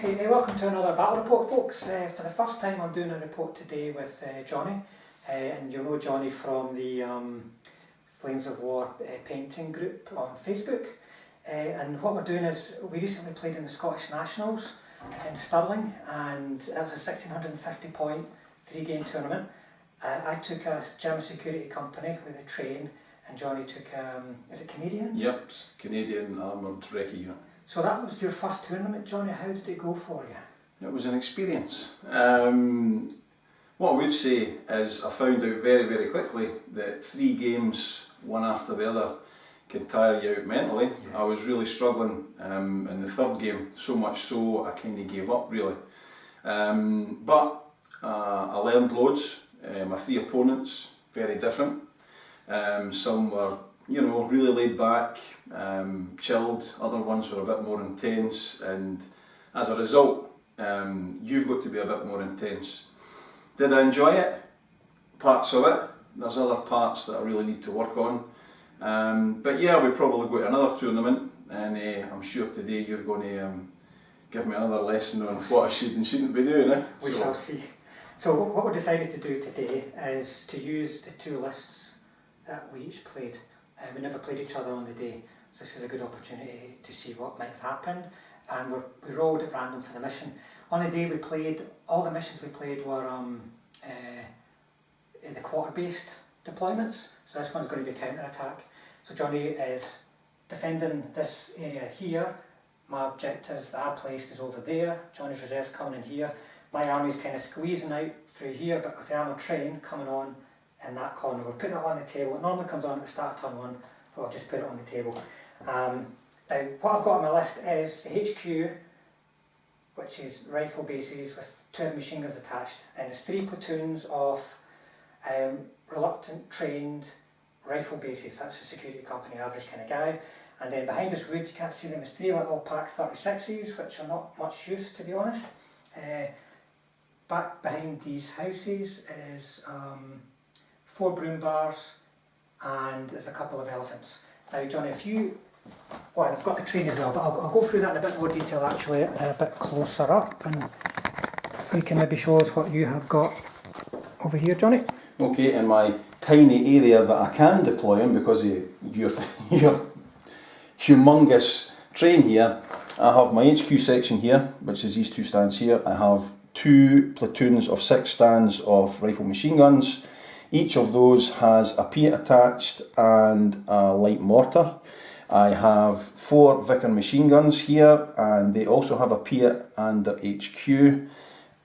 Hey, welcome to another battle report, folks. For the first time I'm doing a report today with Johnnie, and you'll know Johnnie from the Flames of War painting group on Facebook. And what we're doing is, we recently played in the Scottish Nationals in Stirling, and that was a 1650 point 3-game tournament. I took a German security company with a train, and Johnnie took, is it Canadian? Yep, Canadian armoured recce. Yeah. So that was your first tournament, Johnnie. How did it go for you? It was an experience. What I would say is I found out very, very quickly that 3 games, one after the other, can tire you out mentally. Yeah. I was really struggling in the 3rd game, so much so I kind of gave up really. But I learned loads. My 3 opponents, very different. Some were, you know, really laid back, chilled. Other ones were a bit more intense, and as a result, you've got to be a bit more intense. Did I enjoy it? Parts of it. There's other parts that I really need to work on. But yeah, we'll probably go to another tournament, and I'm sure today you're going to give me another lesson on what I should and shouldn't be doing. We shall see. So what we decided to do today is to use the 2 lists that we each played. We never played each other on the day, so this is a good opportunity to see what might have happened, and we rolled at random for the mission. On the day we played, all the missions we played were the quarter-based deployments, so this one's going to be counter-attack. So Johnnie is defending this area here, my objectives that I placed is over there, Johnnie's reserves coming in here, my army's kind of squeezing out through here, but with the armoured train coming on in that corner. We'll put it on the table. It normally comes on at the start of turn 1, but I'll just put it on the table. Now, what I've got on my list is the HQ, which is rifle bases with 2 machine guns attached, and there's 3 platoons of reluctant trained rifle bases. That's a security company average kind of guy. And then behind this wood, you can't see them, is 3 little Pack 36s, which are not much use, to be honest. Back behind these houses is 4 broom bars, and there's a couple of elephants. Now Johnnie, well, I've got the train as well, but I'll go through that in a bit more detail actually, a bit closer up, and you can maybe show us what you have got over here, Johnnie. Okay, in my tiny area that I can deploy in because of your humongous train here, I have my HQ section here, which is these 2 stands here. I have 2 platoons of 6 stands of rifle machine guns. Each of those has a Piat attached and a light mortar. I have 4 Vickers machine guns here, and they also have a Piat and their HQ.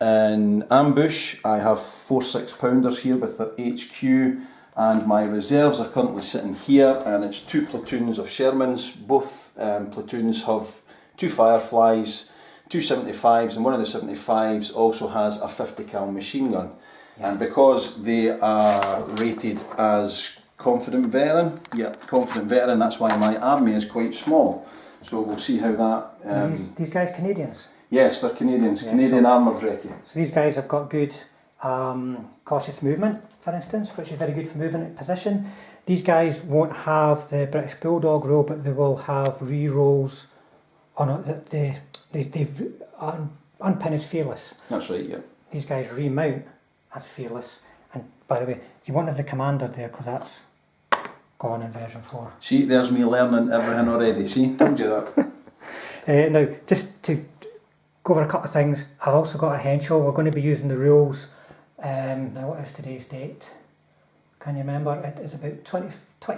In ambush, I have 4 6-pounders here with their HQ, and my reserves are currently sitting here, and it's 2 platoons of Shermans. Both platoons have 2 Fireflies, 2 75s, and one of the 75s also has a 50 cal machine gun. And because they are rated as confident veteran, that's why my army is quite small. So we'll see how that... These guys Canadians? Yes, they're Canadians, yeah, Canadian armoured recce. So these guys have got good cautious movement, for instance, which is very good for moving in position. These guys won't have the British Bulldog rule, but they will have re-rolls on it. Unpin is fearless. That's right, yeah. These guys remount as fearless. And by the way, you won't have the commander there because that's gone in version 4. See, there's me learning everything already. See, told you that. Now, just to go over a couple of things, I've also got a Henschel. We're going to be using the rules. Now, what is today's date? Can you remember? It is about 20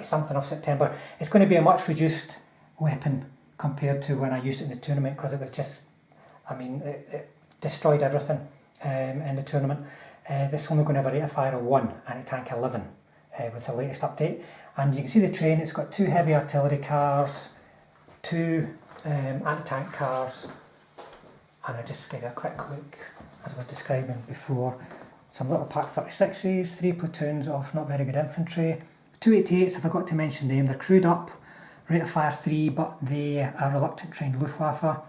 something of September. It's going to be a much reduced weapon compared to when I used it in the tournament, because it was just, I mean, it destroyed everything in the tournament. This is only going to have a rate of fire of 1 and a tank 11 with the latest update. And you can see the train, it's got 2 heavy artillery cars, 2 anti-tank cars, and I'll just give you a quick look, as I was describing before. Some little Pack 36s, 3 platoons of not very good infantry, 2 88s, I forgot to mention them, they're crewed up, rate of fire 3, but they are reluctant trained Luftwaffe.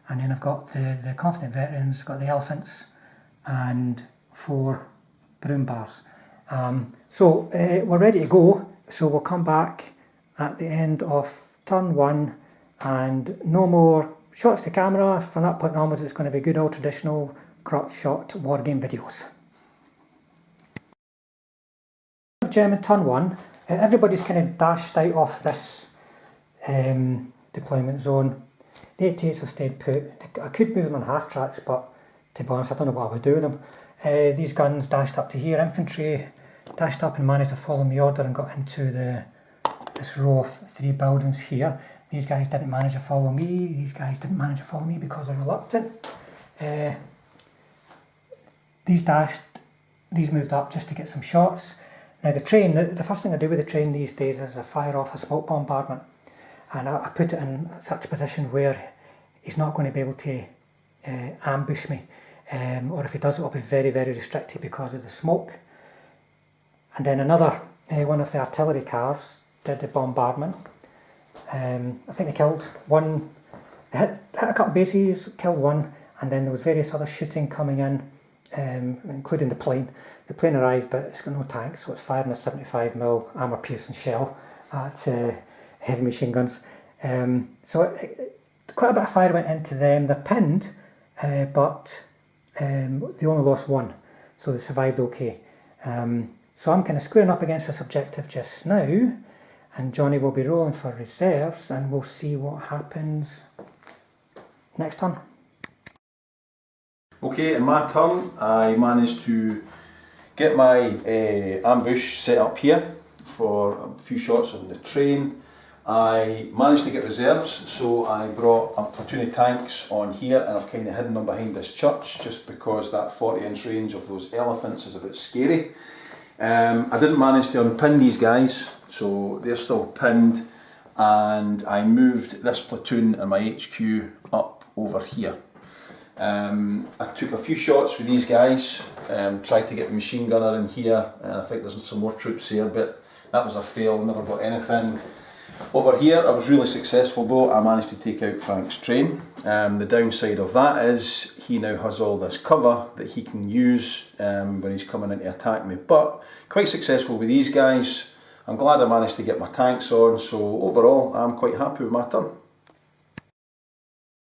And then I've got the confident veterans, got the elephants, and 4 broom bars. So we're ready to go, so we'll come back at the end of turn 1, and no more shots to camera, from that point onwards it's going to be good old traditional crotch shot war game videos. German turn 1, everybody's kind of dashed out of this deployment zone. The 88s have stayed put. I could move them on half tracks, but to be honest I don't know what I would do with them. These guns dashed up to here. Infantry dashed up and managed to follow me order and got into this row of 3 buildings here. These guys didn't manage to follow me. These guys didn't manage to follow me because they're reluctant. These moved up just to get some shots. Now the train, the first thing I do with the train these days is I fire off a smoke bombardment, and I put it in such a position where he's not going to be able to ambush me, or if he does it will be very, very restricted because of the smoke. And then another one of the artillery cars did the bombardment. I think they killed one, they hit a couple of bases, killed one, and then there was various other shooting coming in, including the plane. The plane arrived, but it's got no tanks, so it's firing a 75mm armour-piercing shell at heavy machine guns. Quite a bit of fire went into them. They're pinned, but they only lost one, so they survived okay. So I'm kind of squaring up against this objective just now, and Johnny will be rolling for reserves, and we'll see what happens next turn. Okay, in my turn I managed to get my ambush set up here for a few shots on the train. I managed to get reserves, so I brought a platoon of tanks on here, and I've kind of hidden them behind this church just because that 40-inch range of those elephants is a bit scary. I didn't manage to unpin these guys, so they're still pinned, and I moved this platoon and my HQ up over here. I took a few shots with these guys, tried to get the machine gunner in here, and I think there's some more troops here, but that was a fail, never got anything. Over here I was really successful though. I managed to take out Frank's train. The downside of that is he now has all this cover that he can use when he's coming in to attack me, but quite successful with these guys. I'm glad I managed to get my tanks on, so overall I'm quite happy with my turn.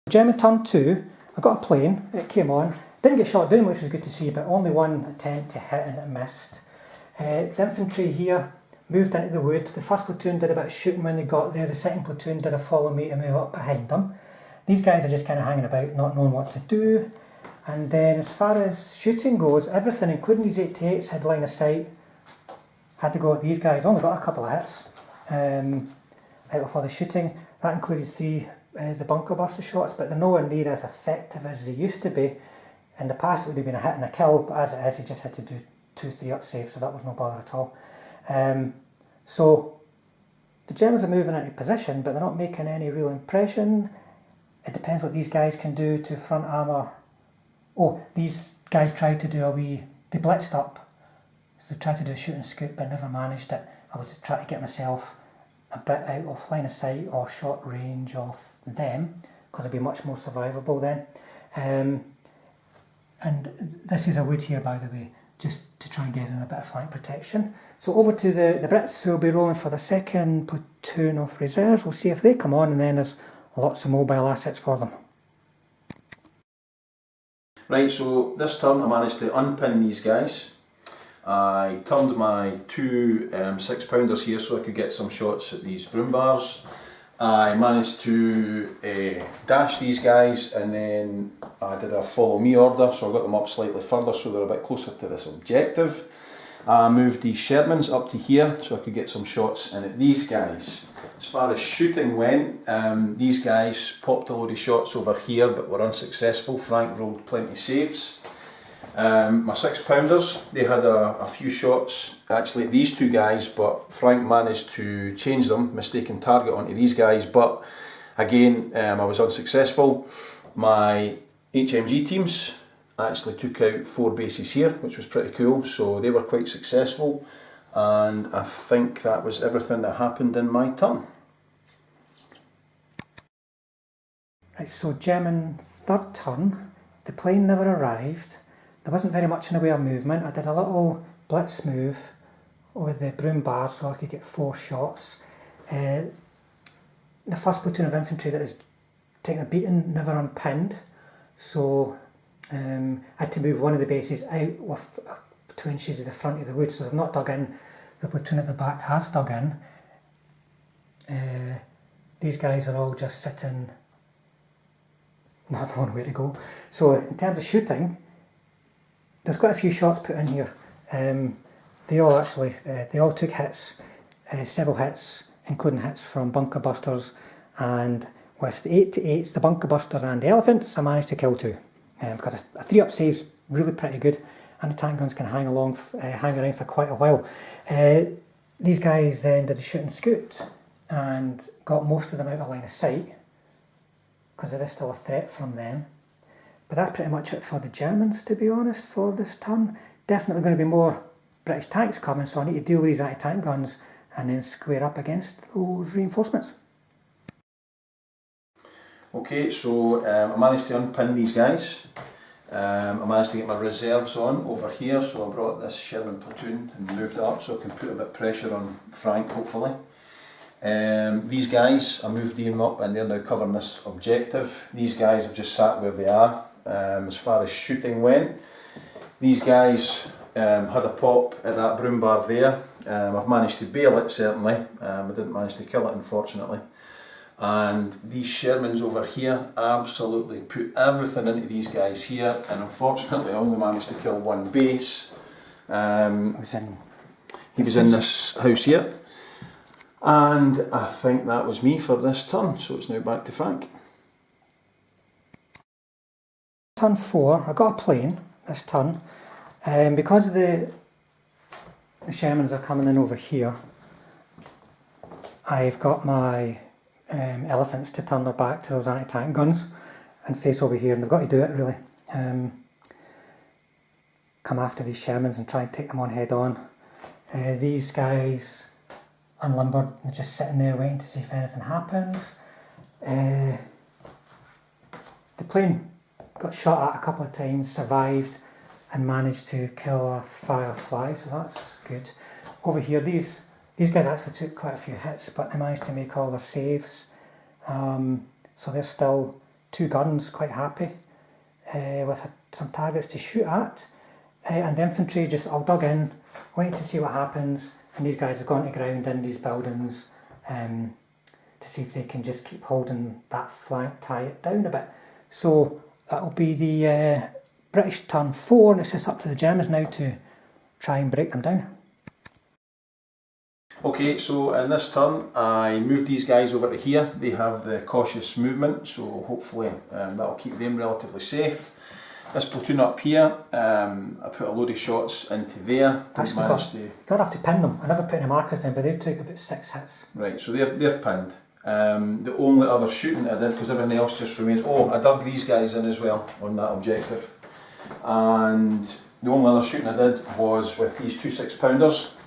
German turn 2, I got a plane, it came on, didn't get shot down, which was good to see, but only one attempt to hit and it missed. The infantry here moved into the wood. The first platoon did a bit of shooting when they got there, the second platoon did a follow me to move up behind them. These guys are just kind of hanging about, not knowing what to do. And then as far as shooting goes, everything, including these 88s, had line of sight. Had to go at these guys, only got a couple of hits out of all the shooting. That included 3 the bunker buster shots, but they're nowhere near as effective as they used to be. In the past it would have been a hit and a kill, but as it is, he just had to do 2-3 up saves, so that was no bother at all. So the Germans are moving into position, but they're not making any real impression. It depends what these guys can do to front armour. Oh, these guys tried to do they blitzed up, so they tried to do a shoot and scoop but never managed it. I was trying to get myself a bit out of line of sight or shot range of them, because I'd be much more survivable then. And this is a wood here, by the way, just to try and get in a bit of flank protection. So over to the Brits, who will be rolling for the second platoon of reserves. We'll see if they come on, and then there's lots of mobile assets for them. Right, so this turn I managed to unpin these guys. I turned my 2 6-pounders here so I could get some shots at these broom bars. I managed to dash these guys, and then I did a follow me order, so I got them up slightly further so they're a bit closer to this objective. I moved these Shermans up to here so I could get some shots in at these guys. As far as shooting went, these guys popped a load of shots over here but were unsuccessful. Frank rolled plenty saves. My 6-pounders, they had a few shots actually at these 2 guys, but Frank managed to change them, mistaken target onto these guys, but again I was unsuccessful. My HMG teams actually took out 4 bases here, which was pretty cool, so they were quite successful, and I think that was everything that happened in my turn. Right, so German third turn, the plane never arrived. There wasn't very much in the way of movement. I did a little blitz move over the broom bar so I could get 4 shots. The first platoon of infantry that is taken a beating, never unpinned. So I had to move one of the bases out with 2 inches of the front of the wood, so they've not dug in. The platoon at the back has dug in. These guys are all just sitting, not knowing where to go. So in terms of shooting, there's quite a few shots put in here. They all took hits, several hits, including hits from bunker busters, and with the 8-8s, the bunker busters and the elephants, I managed to kill 2. Because a 3-up save's really pretty good, and the tank guns can hang around for quite a while. These guys then did a shoot and scoot and got most of them out of line of sight, because there is still a threat from them. But that's pretty much it for the Germans, to be honest, for this turn. Definitely going to be more British tanks coming, so I need to deal with these anti-tank guns and then square up against those reinforcements. Okay, so I managed to unpin these guys. I managed to get my reserves on over here, so I brought this Sherman platoon and moved it up so I can put a bit of pressure on Frank, hopefully. These guys, I moved them up and they're now covering this objective. These guys have just sat where they are as far as shooting went. These guys had a pop at that broom bar there. I've managed to bail it, certainly. I didn't manage to kill it, unfortunately. And these Shermans over here absolutely put everything into these guys here, and unfortunately I only managed to kill one base. He was in this house here, and I think that was me for this turn, so it's now back to Frank. Turn 4, I got a plane this turn, because the Shermans are coming in over here. I've got my elephants to turn their back to those anti-tank guns and face over here, and they've got to do it really. Come after these Shermans and try and take them on head on. These guys unlimbered, they're just sitting there waiting to see if anything happens. The plane got shot at a couple of times, survived and managed to kill a firefly, so that's good. Over here, these guys actually took quite a few hits, but they managed to make all their saves. So they're still 2 guns, quite happy, with some targets to shoot at. And the infantry just all dug in, waiting to see what happens, and these guys have gone to ground in these buildings to see if they can just keep holding that flank, tie it down a bit. So that'll be the British turn 4, and it's just up to the Germans now to try and break them down. Okay, so in this turn I moved these guys over to here. They have the cautious movement, so hopefully that'll keep them relatively safe. This platoon up here, I put a load of shots into there. Actually, you don't have to pin them. I never put any markers down, but they took about 6 hits. Right, so they're pinned. The only other shooting I did, because everything else just remains, I dug these guys in as well on that objective. And the only other shooting I did was with these 2 6-pounders,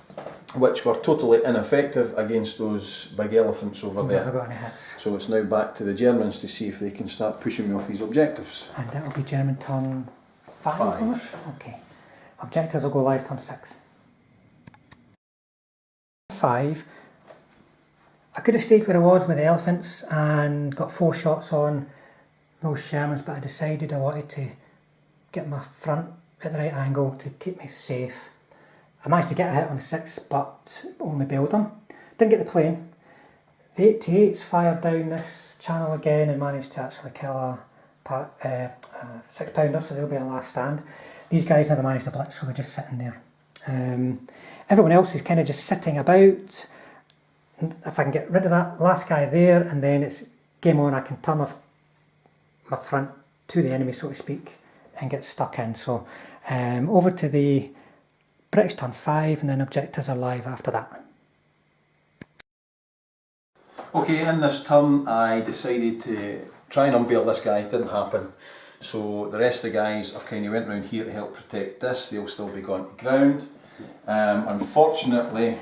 which were totally ineffective against those big elephants over there. Never got any hits. So it's now back to the Germans to see if they can start pushing me off these objectives. And that'll be German turn 5? Okay. Objectives will go live turn 6. 5. I could have stayed where I was with the elephants and got 4 shots on those Shermans, but I decided I wanted to get my front at the right angle to keep me safe. I managed to get a hit on 6, but only bailed them. Didn't get the plane. The 8-8s fired down this channel again and managed to actually kill a 6-pounder, so they'll be a last stand. These guys never managed to blitz, so they're just sitting there. Everyone else is kind of just sitting about. If I can get rid of that last guy there, and then it's game on, I can turn my front to the enemy, so to speak, and get stuck in. So over to the British turn 5, and then objectives are live after that. Okay, in this turn I decided to try and unbail this guy. It didn't happen. So the rest of the guys have kind of went around here to help protect this. They'll still be going to ground. Unfortunately,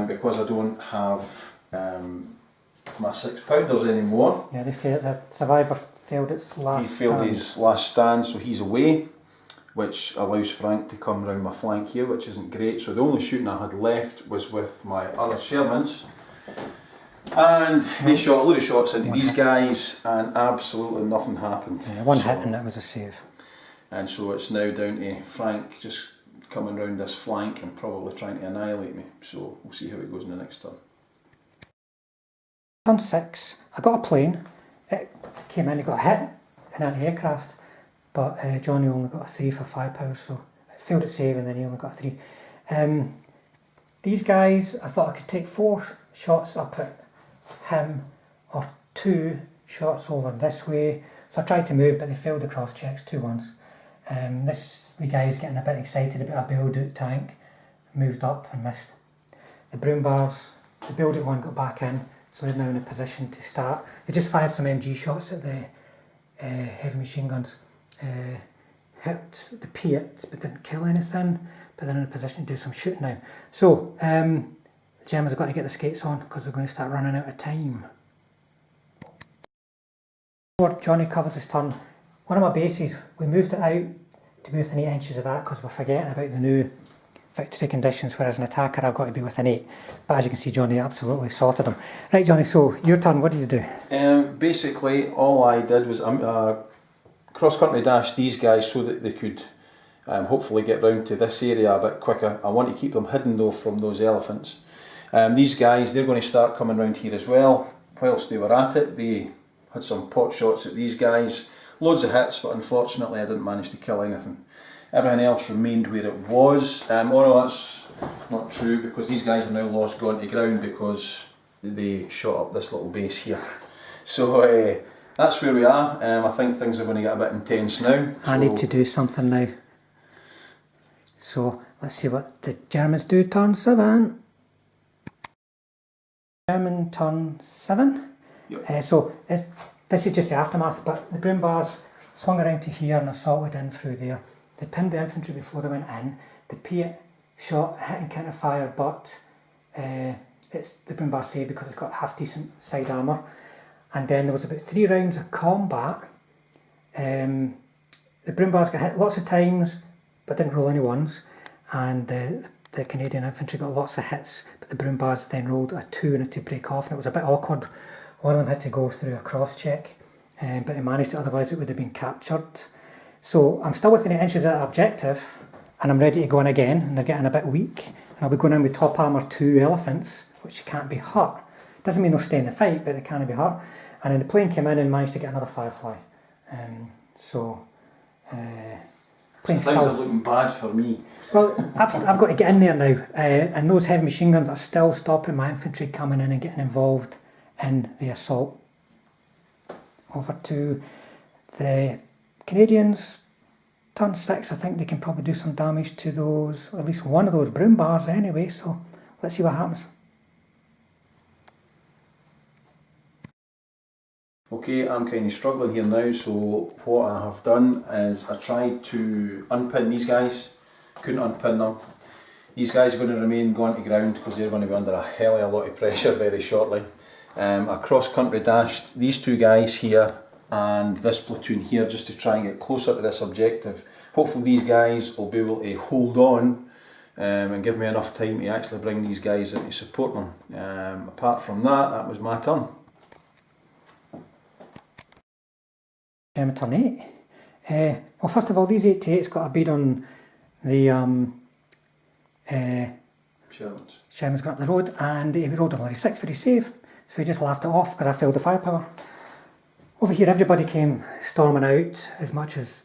because I don't have my 6-pounders anymore. Yeah, the survivor failed its last He failed his last stand, so he's away, which allows Frank to come round my flank here, which isn't great. So the only shooting I had left was with my other Shermans. And they shot a load of shots into these guys, and absolutely nothing happened. Yeah, one hit and that was a save. And so it's now down to Frank just coming round this flank and probably trying to annihilate me. So we'll see how it goes in the next turn. Turn 6, I got a plane. It came in, it got hit in anti-aircraft, but Johnnie only got a 3 for firepower, so it failed at save and then he only got a 3. These guys, I thought I could take 4 shots up at him or 2 shots over this way. So I tried to move, but they failed the cross checks, 2 ones. This wee guy is getting a bit excited about a build-out tank, moved up and missed. The broom bars, the build-out one got back in, so they're now in a position to start. They just fired some MG shots at the heavy machine guns. Hit the Piat, but didn't kill anything, but they're in a position to do some shooting now. So, the Germans have got to get the skates on because they're going to start running out of time. Before Johnnie covers his turn, one of my bases, we moved it out to be within 8 inches of that because we're forgetting about the new victory conditions, whereas an attacker I've got to be within 8. But as you can see, Johnnie absolutely sorted them. Right, Johnnie, so your turn, what did you do? Basically, all I did was cross-country dash these guys so that they could hopefully get round to this area a bit quicker. I want to keep them hidden though from those elephants. These guys, they're going to start coming round here as well. Whilst they were at it, they had some pot shots at these guys. Loads of hits, but unfortunately I didn't manage to kill anything. Everything else remained where it was. Oh no, that's not true, because these guys are now lost gone to ground because they shot up this little base here. So that's where we are. I think things are going to get a bit intense now. I need to do something now. So let's see what the Germans do. Turn 7. German turn 7. Yep. So this is just the aftermath, but the broom bars swung around to here and assaulted in through there. They pinned the infantry before they went in. The Piat shot, hit and counter fire, but it's the broom bar saved because it's got half decent side armour. And then there was about 3 rounds of combat. The broom bars got hit lots of times, but didn't roll any ones. And the Canadian infantry got lots of hits, but the broom bars then rolled a 2 and a 2 break off, and it was a bit awkward. One of them had to go through a cross check, but they managed it, otherwise it would have been captured. So I'm still within 8 inches of that objective, and I'm ready to go in again, and they're getting a bit weak. And I'll be going in with top armour 2 elephants, which can't be hurt. Doesn't mean they'll stay in the fight, but they can't be hurt. And then the plane came in and managed to get another Firefly. Things are looking bad for me. Well, I've got to get in there now, and those heavy machine guns are still stopping my infantry coming in and getting involved in the assault. Over to the Canadians, turn 6. I think they can probably do some damage to those, at least one of those broom bars anyway, so let's see what happens. Okay, I'm kind of struggling here now, so what I have done is I tried to unpin these guys, couldn't unpin them. These guys are going to remain going to ground because they're going to be under a hell of a lot of pressure very shortly. I cross-country dashed these 2 guys here and this platoon here just to try and get closer to this objective. Hopefully these guys will be able to hold on and give me enough time to actually bring these guys in to support them. Apart from that, that was my turn. German turn 8. Well, first of all, these 8 to 8's got a bead on the Sherman's gone up the road, and he rolled a bloody 6 for his save, so he just laughed it off because I failed the firepower. Over here everybody came storming out, as much as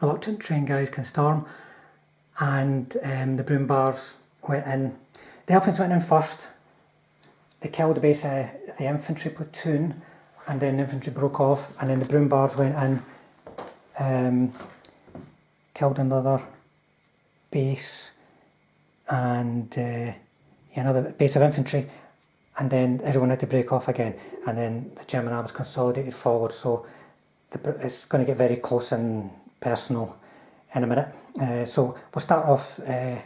reluctant trained guys can storm, and the broom bars went in. The elephants went in first. They killed the base of the infantry platoon, and then the infantry broke off, and then the broom bars went in, killed another base and another base of infantry, and then everyone had to break off again, and then the German arms consolidated forward, so it's going to get very close and personal in a minute. So we'll start off with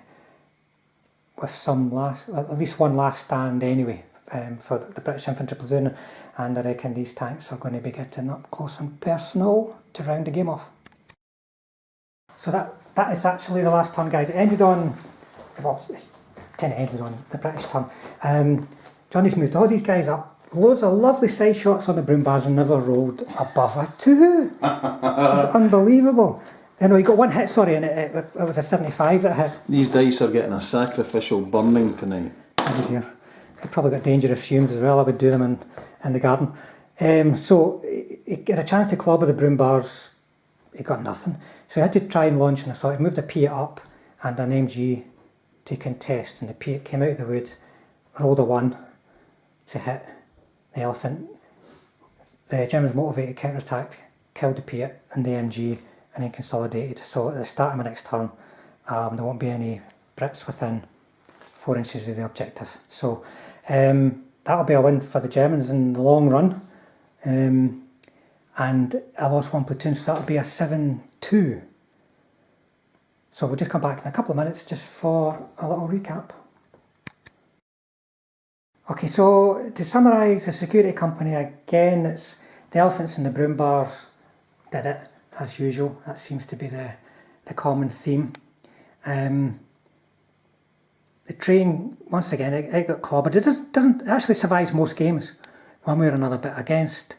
at least one last stand anyway, for the British infantry platoon, and I reckon these tanks are going to be getting up close and personal to round the game off. So that is actually the last turn, guys. It ended on, well, it's kind of ended on the British turn. Johnnie's moved all these guys up loads of lovely side shots on the broom bars and never rolled above a 2. It's unbelievable. You know, he got one hit, sorry, and it was a 75 that hit. These dice are getting a sacrificial burning tonight. Oh dear. They probably got dangerous fumes as well. I would do them in the garden. So he got a chance to clobber the broom bars. He got nothing. So he had to try and launch, and I thought he moved a P up and an MG to contest, and the P came out of the wood, rolled a 1 to hit the elephant. The Germans motivated, counter-attacked, killed the P and the MG, and then consolidated. So at the start of my next turn, there won't be any Brits within 4 inches of the objective. So that'll be a win for the Germans in the long run. And I lost 1 platoon, so that'll be a 7-2. So we'll just come back in a couple of minutes just for a little recap. Okay, so to summarise the security company, again, it's the elephants and the broom bars did it as usual. That seems to be the common theme. The train, once again, it got clobbered. It actually survives most games, one way or another, but against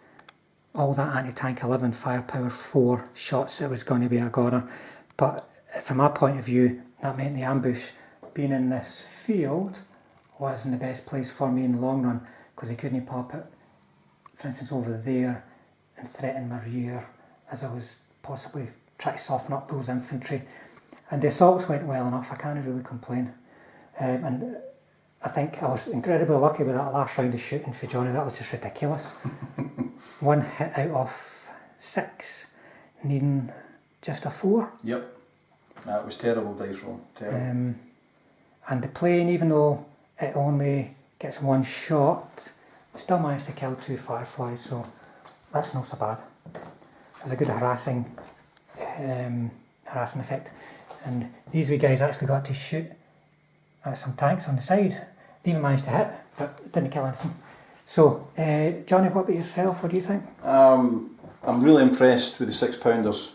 all that anti-tank 11 firepower 4 shots, it was going to be a goner. But from my point of view, that meant the ambush being in this field wasn't the best place for me in the long run, because he couldn't pop it, for instance, over there and threaten my rear as I was possibly trying to soften up those infantry. And the assaults went well enough, I can't really complain. And I think I was incredibly lucky with that last round of shooting for Johnnie. That was just ridiculous. 1 hit out of 6, needing just a 4. Yep. That was terrible dice roll. Terrible. And the plane, even though it only gets 1 shot, still managed to kill 2 fireflies, so that's not so bad. There's a good harassing effect. And these wee guys actually got to shoot at some tanks on the side. They even managed to hit, but didn't kill anything. So, Johnnie, what about yourself? What do you think? I'm really impressed with the 6-pounders.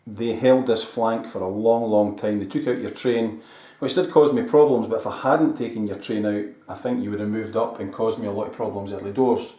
They held this flank for a long time. They took out your train, which did cause me problems, but if I hadn't taken your train out, I think you would have moved up and caused me a lot of problems early doors.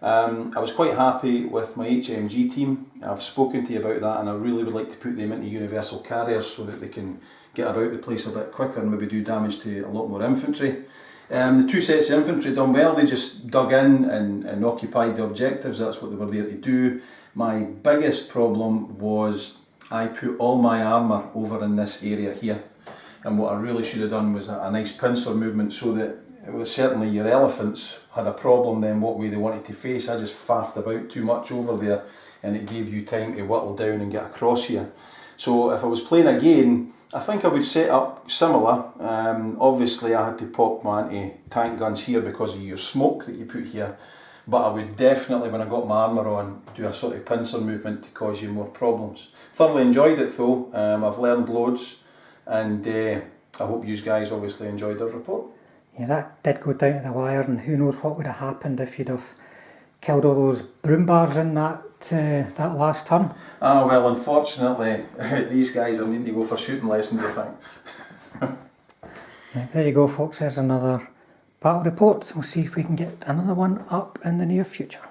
I was quite happy with my HMG team. I've spoken to you about that, and I really would like to put them into universal carriers so that they can get about the place a bit quicker and maybe do damage to a lot more infantry. The 2 sets of infantry done well. They just dug in and occupied the objectives. That's what they were there to do. My biggest problem was I put all my armour over in this area here, and what I really should have done was a nice pincer movement, so that it was certainly your elephants had a problem then what way they wanted to face. I just faffed about too much over there, and it gave you time to whittle down and get across here. So if I was playing again, I think I would set up similar. Obviously I had to pop my anti-tank guns here because of your smoke that you put here, but I would definitely, when I got my armour on, do a sort of pincer movement to cause you more problems. Thoroughly enjoyed it though. I've learned loads, and I hope you guys obviously enjoyed the report. Yeah, that did go down to the wire, and who knows what would have happened if you'd have killed all those broom bars in that last turn. Ah, well, unfortunately, these guys are needing to go for shooting lessons, I think. Right, there you go, folks. There's another battle report. We'll see if we can get another one up in the near future.